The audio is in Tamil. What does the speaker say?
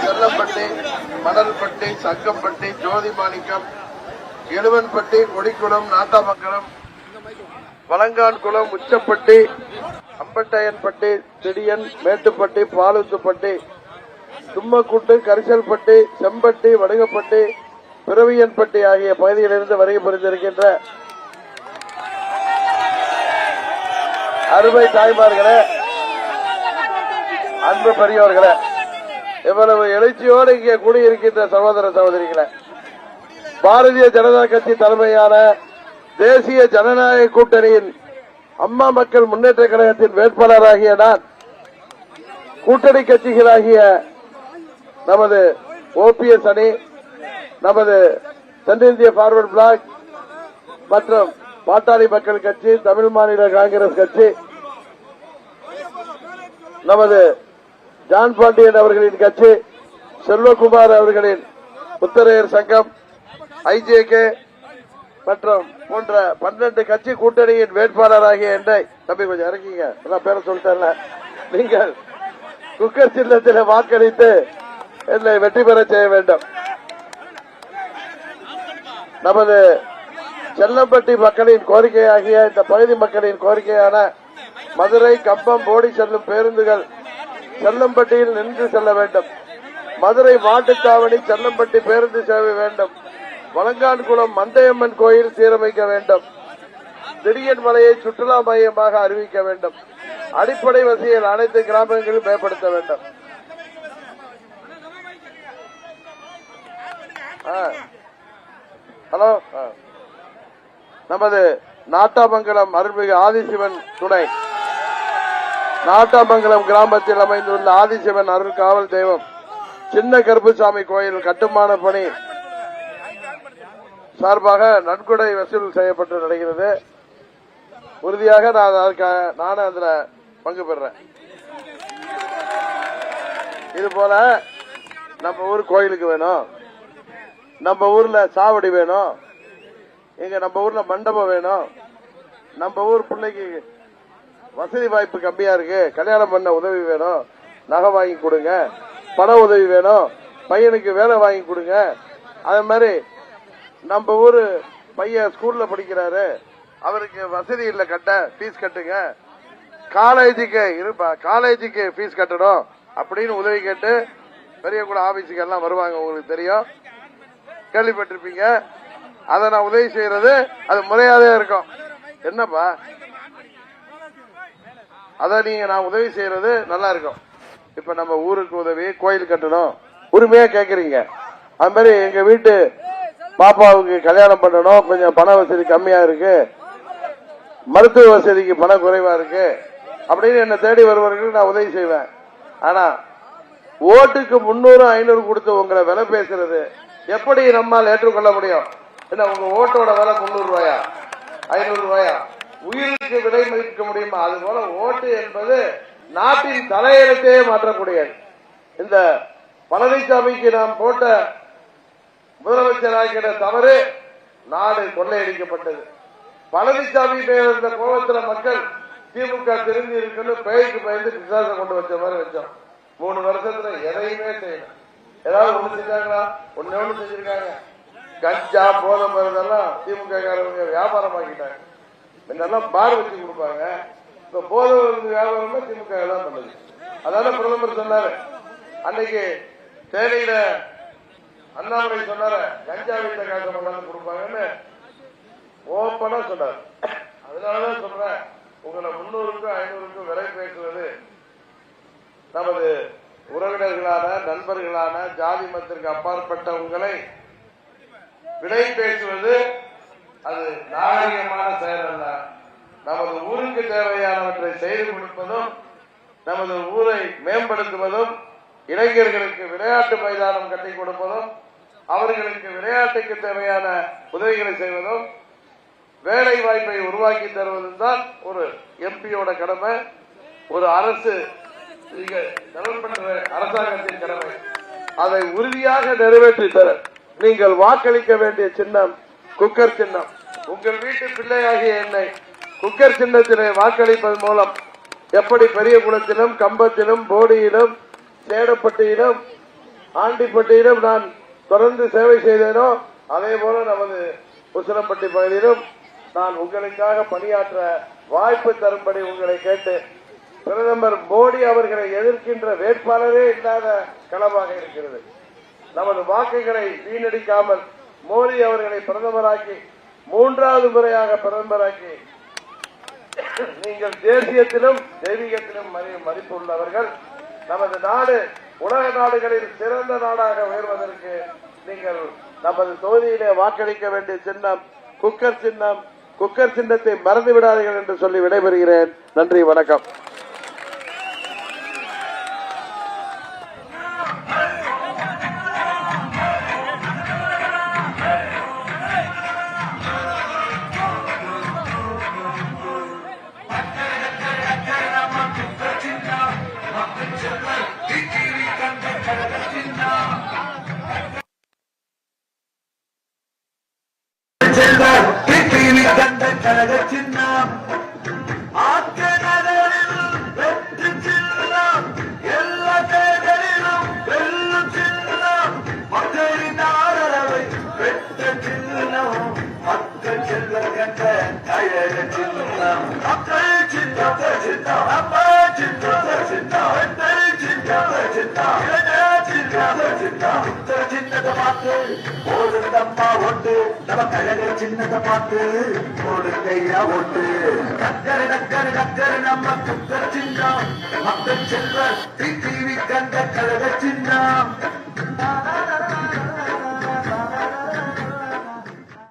செல்லப்பட்டி, மணல்பட்டி, சங்கம்பட்டி, ஜோதிமாணிக்கம், எழுவன்பட்டி, கொடிக்குளம், நாட்டாமங்கலம், வலங்கான்குளம், உச்சப்பட்டி, அம்பட்டையன்பட்டி, திடியன், மேட்டுப்பட்டி, பாலூத்துப்பட்டி, தும்மக்கூட்டு, கரிசல்பட்டி, செம்பட்டி, வடுகப்பட்டி, பிறவியன்பட்டி ஆகிய பகுதிகளிலிருந்து வருகை புரிந்திருக்கின்ற அருமை தாய்மார்களே, அன்பு பெரியவர்களே, இவ்வளவு எழுச்சியோடு இங்கே கூடியிருக்கின்ற சகோதர சகோதரிகளே, பாரதிய ஜனதா கட்சி தலைமையான தேசிய ஜனநாயக கூட்டணியின் அம்மா மக்கள் முன்னேற்ற கழகத்தின் வேட்பாளராகிய நான் கூட்டணி கட்சிகளாகிய நமது ஓபிஎஸ் அணி, நமது தென்னிந்திய பார்வர்ட் பிளாக் மற்றும் பாட்டாளி மக்கள் கட்சி, தமிழ் மாநில காங்கிரஸ் கட்சி, நமது ஜான் பாண்டியன் அவர்களின் கட்சி, செல்வகுமார் அவர்களின் முத்தரையர் சங்கம், ஐஜேகே மற்றும் போன்ற 12 கட்சி கூட்டணியின் வேட்பாளராகிய என்னை தம்பி கொஞ்சம் இறக்கிங்க, எல்லாம் பேர சொல்லிட்டேன்ல, நீங்கள் குக்கர் சின்னத்தில் வாக்களித்து என்னை வெற்றி பெற செய்ய வேண்டும். நமது செல்லம்பட்டி மக்களின் கோரிக்கையாகிய இந்த பகுதி மக்களின் கோரிக்கையான மதுரை, கம்பம், போடி செல்லும் பேருந்துகள் செல்லம்பட்டியில் நின்று செல்ல வேண்டும். மதுரை மாட்டுத்தாவணி செல்லம்பட்டி பேருந்து சேவை வேண்டும். வலங்கான்குளம் மந்தையம்மன் கோயில் சீரமைக்க வேண்டும். திடியன் மலையை சுற்றுலா மையமாக அறிவிக்க வேண்டும். அடிப்படை வசதிகள் அனைத்து கிராமங்களிலும் மேம்படுத்த வேண்டும். ஹலோ, நமது நாட்டாமங்கலம் அருள்மிகு ஆதிசிவன் துணை நாட்டாமங்கலம் கிராமத்தில் அமைந்துள்ள ஆதிசிவன் அருள் காவல் தெய்வம் சின்ன கருப்புசாமி கோயில் கட்டுமான பணி சார்பாக நன்கொடை வசூல் செய்யப்பட்டு நடக்கிறது. உறுதியாக நானும் அதுல பங்கு பெறேன். இது போல நம்ம ஊர் கோயிலுக்கு வேணும், நம்ம ஊர்ல சாவடி வேணும், நம்ம ஊர்ல மண்டபம் வேணும், நம்ம ஊர் பிள்ளைக்கு வசதி வாய்ப்பு கம்மியா இருக்கு, கல்யாணம் பண்ண உதவி வேணும், நகை வாங்கி கொடுங்க, பண உதவி வேணும், பையனுக்கு வேலை வாங்கி கொடுங்க. அதே மாதிரி நம்ம ஊரு பையன் ஸ்கூல்ல படிக்கிறாரு, அவருக்கு வசதி இல்ல கட்ட, பீஸ் கட்டுங்க, காலேஜுக்கு பீஸ் கட்டணும் அப்படின்னு உதவி கேட்டு பெரிய கூட ஆபீஸுக்கு எல்லாம் வருவாங்க. உங்களுக்கு தெரியும், கேள்விப்பட்டிருப்பீங்க. அதை நான் உதவி செய்யறது அது முறையாதே இருக்கும். என்னப்பா அத நீங்க நான் உதவி செய்யறது நல்லா இருக்கும். இப்ப நம்ம ஊருக்கு உதவி, கோயில் கட்டணும் உரிமையா கேக்குறீங்க. அது மாதிரி எங்க வீட்டு பாப்பாவுக்கு கல்யாணம் பண்ணணும், கொஞ்சம் பண வசதி கம்மியா இருக்கு, மருத்துவ வசதிக்கு பண குறைவா இருக்கு அப்படின்னு என்ன தேடி வருவவர்களுக்கு நான் உதவி செய்வேன். ஆனா ஓட்டுக்கு 300 500 கொடுத்து உங்களை விலை பேசுறது எப்படி நம்மால் ஏற்றுக்கொள்ள முடியும்? என்ன உங்க ஓட்டோட விலை 300 ரூபாயா 500 ரூபாயா? உயிருக்கு விலை மதிக்க முடியுமா? அது போல ஓட்டு என்பது நாட்டின் தலையெழுத்தையே மாற்றக்கூடியது. இந்த பழனிசாமிக்கு நாம் போட்ட முதலமைச்சராகிற தவறு நாடு கொள்ளையடிக்கப்பட்டது. பழனிசாமி மேல இருந்த கோபத்தில் மக்கள் திமுக திரும்பி இருக்குன்னு பெயருக்கு பயந்து விசுவாசம் கொண்டு வச்ச மாதிரி வச்சோம். 3 வருஷத்துல எதையுமே செய்யணும். ஏதாவது ஒண்ணு செஞ்சாங்களா? ஒண்ணு செஞ்சிருக்காங்க. கஞ்சா போதை மருந்தெல்லாம் திமுக காரங்க வியாபாரம் ஆக்கிட்டாங்க. முன்னெல்லாம் பார் வச்சு கொடுப்பாங்க, இப்ப போதை மருந்து வியாபாரமா திமுக தான் பண்ணுது. அதான பிரதமர் சொன்னாரு அன்னைக்கு தேனியில, அண்ணாமலை சொன்னாரு கஞ்சா வீட்டை காசு பண்ணாலும் கொடுப்பாங்கன்னு ஓப்பனா சொன்னார். அதனாலதான் சொல்றேன், உங்களை 300க்கும் 500க்கும் விலை பேசுவது நமது உறவினர்களான, நண்பர்களான, ஜாதி மதத்திற்கு அப்பாற்பட்ட உங்களை விலை பேசுவது அது நாகரிகமான செயல் அல்ல. நமது ஊருக்கு தேவையானவற்றை செய்து கொடுப்பதும், நமது ஊரை மேம்படுத்துவதும், இளைஞர்களுக்கு விளையாட்டு மைதானம் கட்டி கொடுப்பதும், அவர்களுக்கு விளையாட்டுக்கு தேவையான உதவிகளை செய்வதும், வேலை வாய்ப்பை உருவாக்கி தருவதும் தான் ஒரு எம்பியோட கடமை, ஒரு அரசு அரசாங்கத்தின் கடமை. அதை உறுதியாக நிறைவேற்றி தர நீங்கள் வாக்களிக்க வேண்டிய சின்னம் குக்கர் சின்னம். உங்கள் வீட்டு பிள்ளையாகிய என்னை குக்கர் சின்னத்திலே வாக்களிப்பதன் மூலம் எப்படி பெரியகுளத்திலும் கம்பத்திலும் போடியிலும் சேடப்பட்டியிலும் ஆண்டிப்பட்டியிலும் நான் தொடர்ந்து சேவை செய்தேனோ அதே போல நமது உசிலம்பட்டி பகுதியிலும் நான் உங்களுக்காக பணியாற்ற வாய்ப்பு தரும்படி உங்களை கேட்டு பிரதமர் மோடி அவர்களை எதிர்க்கின்ற வேட்பாளரே இல்லாத களமாக இருக்கிறது. நமது வாக்குகளை வீணடிக்காமல் மோடி அவர்களை பிரதமராக்கி 3வது முறையாக பிரதமராக்கி நீங்கள் தேசியத்திலும் தெய்வீகத்திலும் மதிப்பு உள்ளவர்கள். நமது நாடு உலக நாடுகளில் சிறந்த நாடாக உயர்வதற்கு நீங்கள் நமது தொகுதியிலே வாக்களிக்க வேண்டிய சின்னம் குக்கர் சின்னம். குக்கர் சின்னத்தை மறந்து விடாதீர்கள் என்று சொல்லி விடைபெறுகிறேன். நன்றி, வணக்கம். கழக சின்னம் ஆக்க நகரில் வெற்றி சின்னம் எல்லா தேர்தலிலும் வெல்லும் சின்னம் மக்களின் ஆதரவை பெற்ற சின்னம் மக்கள் செல்வ கண்ட கழக சின்னம் மக்கள் சின்னம் சின்னம் நம்ம சின்னம் சின்னம் பெண்கள் சின்னம் சின்னம் சின்னம் சின்னத்தை பார்த்து ஓடுந்தம்மா ஓட்டு நம்ம கழக சின்னத்தை பார்த்து ஓடுங்கையா ஓட்டு டக்கரு டக்கரு டக்கரு நம்ம குக்கர் சின்னம் மக்கள் செல்வ டிவி கண்ட கழக சின்னம்